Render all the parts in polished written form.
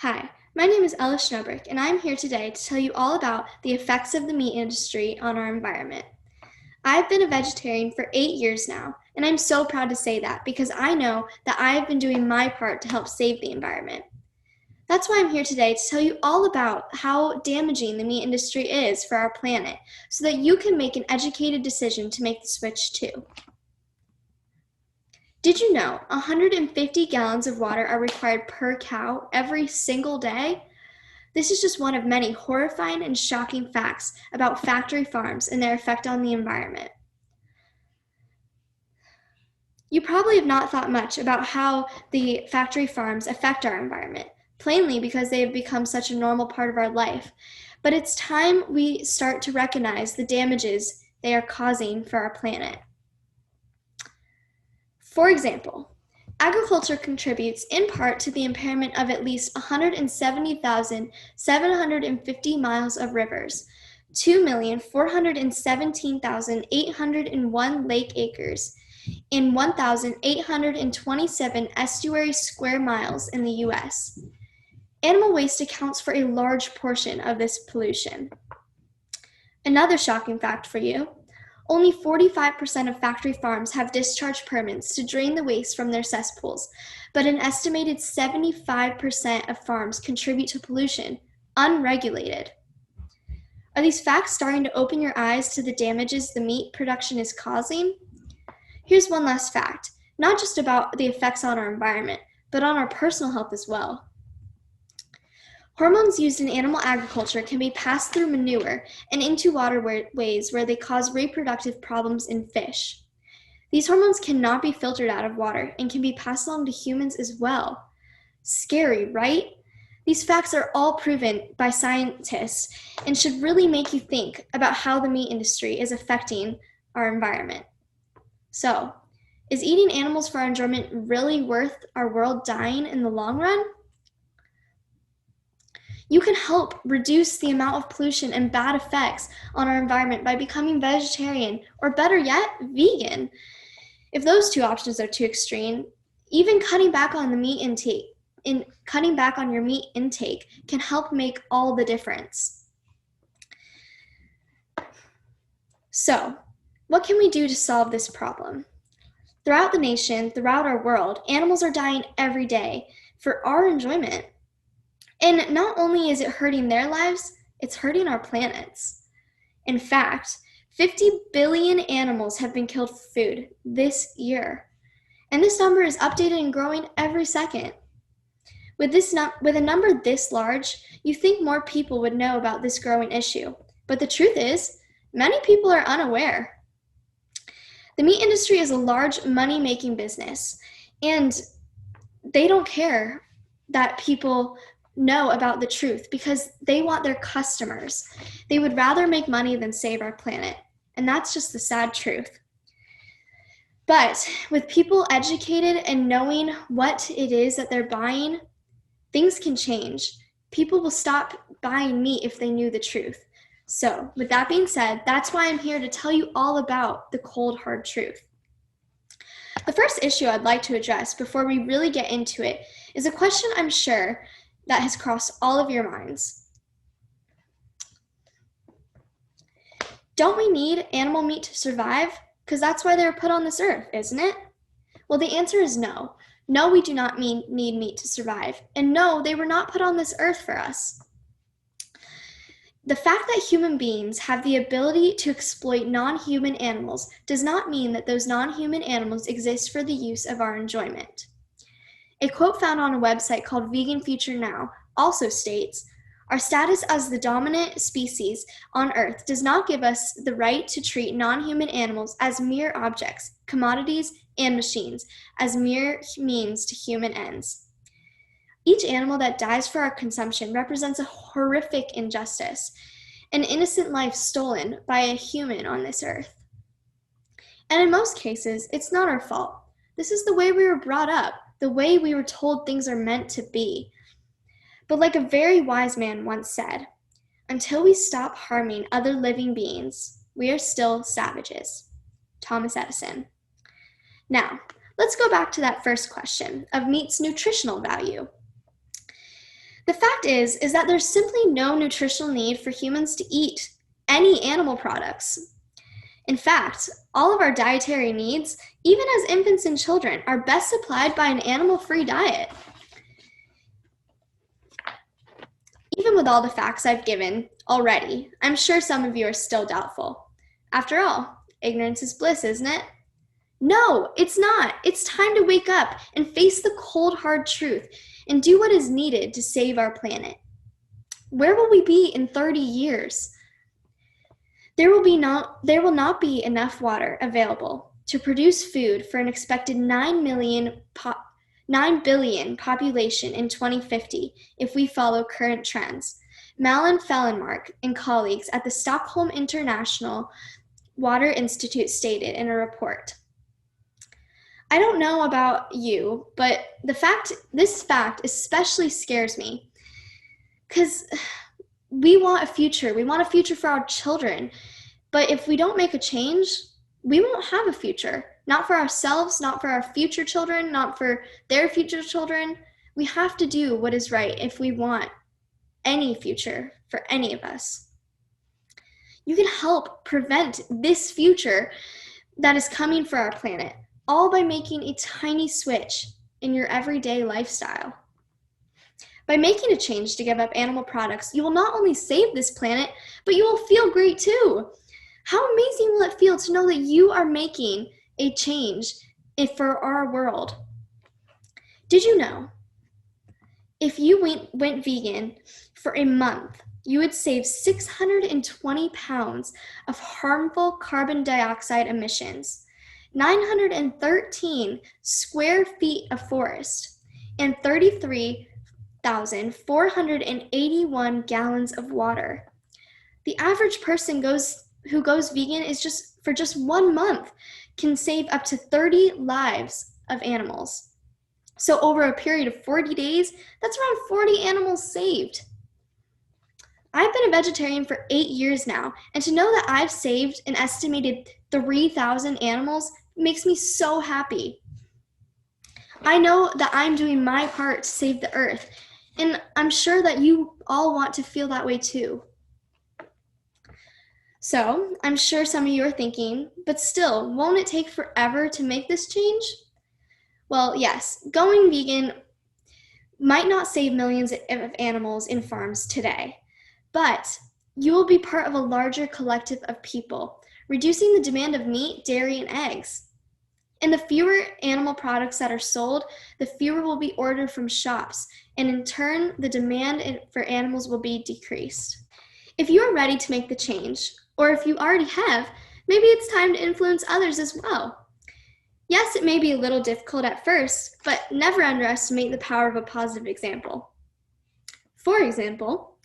Hi, my name is Ella Schnobrick, and I'm here today to tell you all about the effects of the meat industry on our environment. I've been a vegetarian for 8 years now, and I'm so proud to say that because I know that I've been doing my part to help save the environment. That's why I'm here today to tell you all about how damaging the meat industry is for our planet so that you can make an educated decision to make the switch too. Did you know 150 gallons of water are required per cow every single day? This is just one of many horrifying and shocking facts about factory farms and their effect on the environment. You probably have not thought much about how the factory farms affect our environment, plainly because they have become such a normal part of our life. But it's time we start to recognize the damages they are causing for our planet. For example, agriculture contributes in part to the impairment of at least 170,750 miles of rivers, 2,417,801 lake acres, and 1,827 estuary square miles in the US. Animal waste accounts for a large portion of this pollution. Another shocking fact for you: only 45% of factory farms have discharge permits to drain the waste from their cesspools, but an estimated 75% of farms contribute to pollution, unregulated. Are these facts starting to open your eyes to the damages the meat production is causing? Here's one last fact, not just about the effects on our environment, but on our personal health as well. Hormones used in animal agriculture can be passed through manure and into waterways where they cause reproductive problems in fish. These hormones cannot be filtered out of water and can be passed along to humans as well. Scary, right? These facts are all proven by scientists and should really make you think about how the meat industry is affecting our environment. So, is eating animals for our enjoyment really worth our world dying in the long run? You can help reduce the amount of pollution and bad effects on our environment by becoming vegetarian, or better yet, vegan. If those two options are too extreme, even cutting back on your meat intake can help make all the difference. So, what can we do to solve this problem? Throughout the nation, throughout our world, animals are dying every day for our enjoyment. And not only is it hurting their lives, it's hurting our planet's. In fact, 50 billion animals have been killed for food this year. And this number is updated and growing every second. With a number this large, you think more people would know about this growing issue. But the truth is, many people are unaware. The meat industry is a large money-making business, and they don't care that people know about the truth because they want their customers. They would rather make money than save our planet. And that's just the sad truth. But with people educated and knowing what it is that they're buying, things can change. People will stop buying meat if they knew the truth. So, with that being said, that's why I'm here to tell you all about the cold, hard truth. The first issue I'd like to address before we really get into it is a question I'm sure that has crossed all of your minds. Don't we need animal meat to survive? Because that's why they were put on this earth, isn't it? Well, the answer is no. No, we do not need meat to survive. And no, they were not put on this earth for us. The fact that human beings have the ability to exploit non-human animals does not mean that those non-human animals exist for the use of our enjoyment. A quote found on a website called Vegan Future Now also states, "Our status as the dominant species on Earth does not give us the right to treat non-human animals as mere objects, commodities, and machines, as mere means to human ends." Each animal that dies for our consumption represents a horrific injustice, an innocent life stolen by a human on this earth. And in most cases, it's not our fault. This is the way we were brought up, the way we were told things are meant to be. But like a very wise man once said, until we stop harming other living beings, we are still savages. Thomas Edison. Now, let's go back to that first question of meat's nutritional value. The fact is that there's simply no nutritional need for humans to eat any animal products. In fact, all of our dietary needs, even as infants and children, are best supplied by an animal-free diet. Even with all the facts I've given already, I'm sure some of you are still doubtful. After all, ignorance is bliss, isn't it? No, it's not. It's time to wake up and face the cold, hard truth and do what is needed to save our planet. Where will we be in 30 years? There will not be enough water available to produce food for an expected 9 billion population in 2050 if we follow current trends. Malin Fellenmark and colleagues at the Stockholm International Water Institute stated in a report. I don't know about you, but this fact especially scares me because we want a future. We want a future for our children. But if we don't make a change, we won't have a future. Not for ourselves, not for our future children, not for their future children. We have to do what is right if we want any future for any of us. You can help prevent this future that is coming for our planet, all by making a tiny switch in your everyday lifestyle. By making a change to give up animal products, you will not only save this planet, but you will feel great too. How amazing will it feel to know that you are making a change for our world? Did you know if you went vegan for a month, you would save 620 pounds of harmful carbon dioxide emissions, 913 square feet of forest, and 33,481 gallons of water. The average person who goes vegan for just 1 month can save up to 30 lives of animals. So over a period of 40 days, that's around 40 animals saved. I've been a vegetarian for 8 years now, and to know that I've saved an estimated 3,000 animals makes me so happy. I know that I'm doing my part to save the earth, and I'm sure that you all want to feel that way too. So, I'm sure some of you are thinking, but still, won't it take forever to make this change? Well, yes, going vegan might not save millions of animals in farms today, but you will be part of a larger collective of people, reducing the demand of meat, dairy, and eggs. And the fewer animal products that are sold, the fewer will be ordered from shops, and in turn, the demand for animals will be decreased. If you are ready to make the change, or if you already have, maybe it's time to influence others as well. Yes, it may be a little difficult at first, but never underestimate the power of a positive example. For example,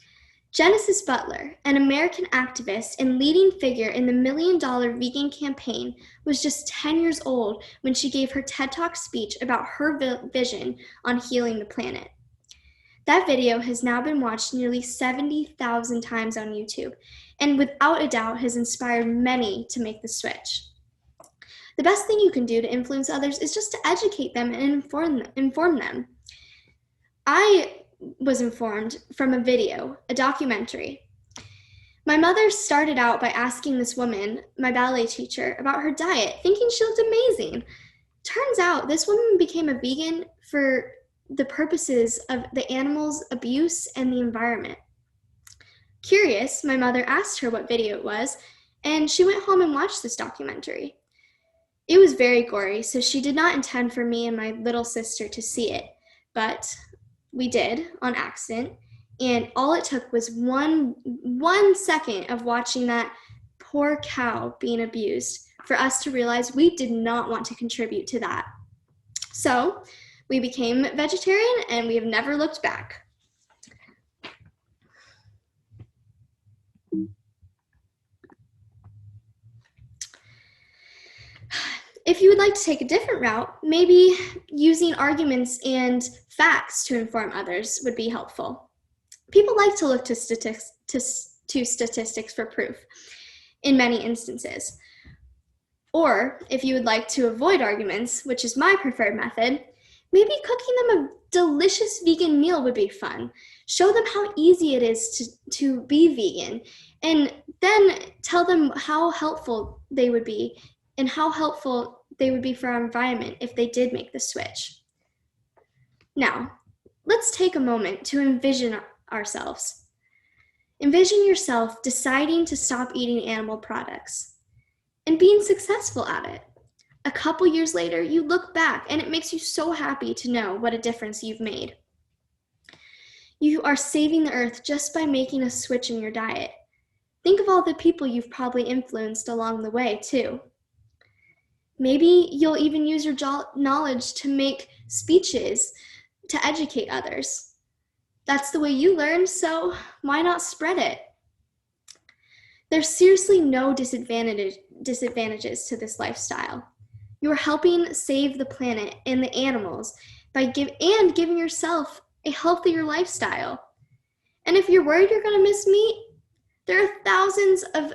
Genesis Butler, an American activist and leading figure in the $1 Million Vegan Campaign, was just 10 years old when she gave her TED Talk speech about her vision on healing the planet. That video has now been watched nearly 70,000 times on YouTube, and without a doubt has inspired many to make the switch. The best thing you can do to influence others is just to educate them and inform them. I was informed from a video, a documentary. My mother started out by asking this woman, my ballet teacher, about her diet, thinking she looked amazing. Turns out this woman became a vegan for the purposes of the animals' abuse and the environment. Curious, my mother asked her what video it was, and she went home and watched this documentary. It was very gory, so she did not intend for me and my little sister to see it, but we did on accident, and all it took was one second of watching that poor cow being abused for us to realize we did not want to contribute to that. So we became vegetarian, and we have never looked back. If you would like to take a different route, maybe using arguments and facts to inform others would be helpful. People like to look to statistics for proof in many instances. Or if you would like to avoid arguments, which is my preferred method, maybe cooking them a delicious vegan meal would be fun. Show them how easy it is to be vegan, and then tell them how helpful they would be and how helpful they would be for our environment if they did make the switch. Now, let's take a moment to envision ourselves. Envision yourself deciding to stop eating animal products and being successful at it. A couple years later, you look back and it makes you so happy to know what a difference you've made. You are saving the earth just by making a switch in your diet. Think of all the people you've probably influenced along the way, too. Maybe you'll even use your knowledge to make speeches to educate others. That's the way you learn, so why not spread it? There's seriously no disadvantages to this lifestyle. You're helping save the planet and the animals by giving yourself a healthier lifestyle. And if you're worried you're going to miss meat, there are thousands of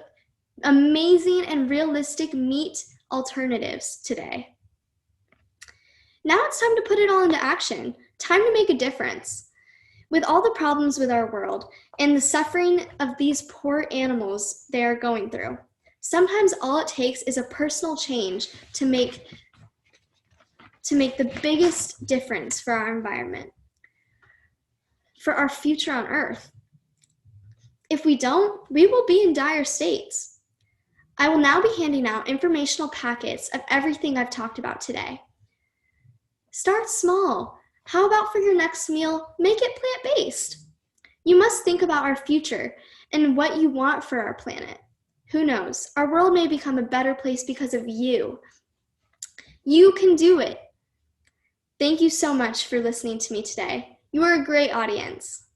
amazing and realistic meat alternatives today. Now it's time to put it all into action. Time to make a difference. With all the problems with our world and the suffering of these poor animals they are going through, sometimes all it takes is a personal change to make the biggest difference for our environment, for our future on Earth. If we don't, we will be in dire states. I will now be handing out informational packets of everything I've talked about today. Start small. How about for your next meal, make it plant-based? You must think about our future and what you want for our planet. Who knows? Our world may become a better place because of you. You can do it. Thank you so much for listening to me today. You are a great audience.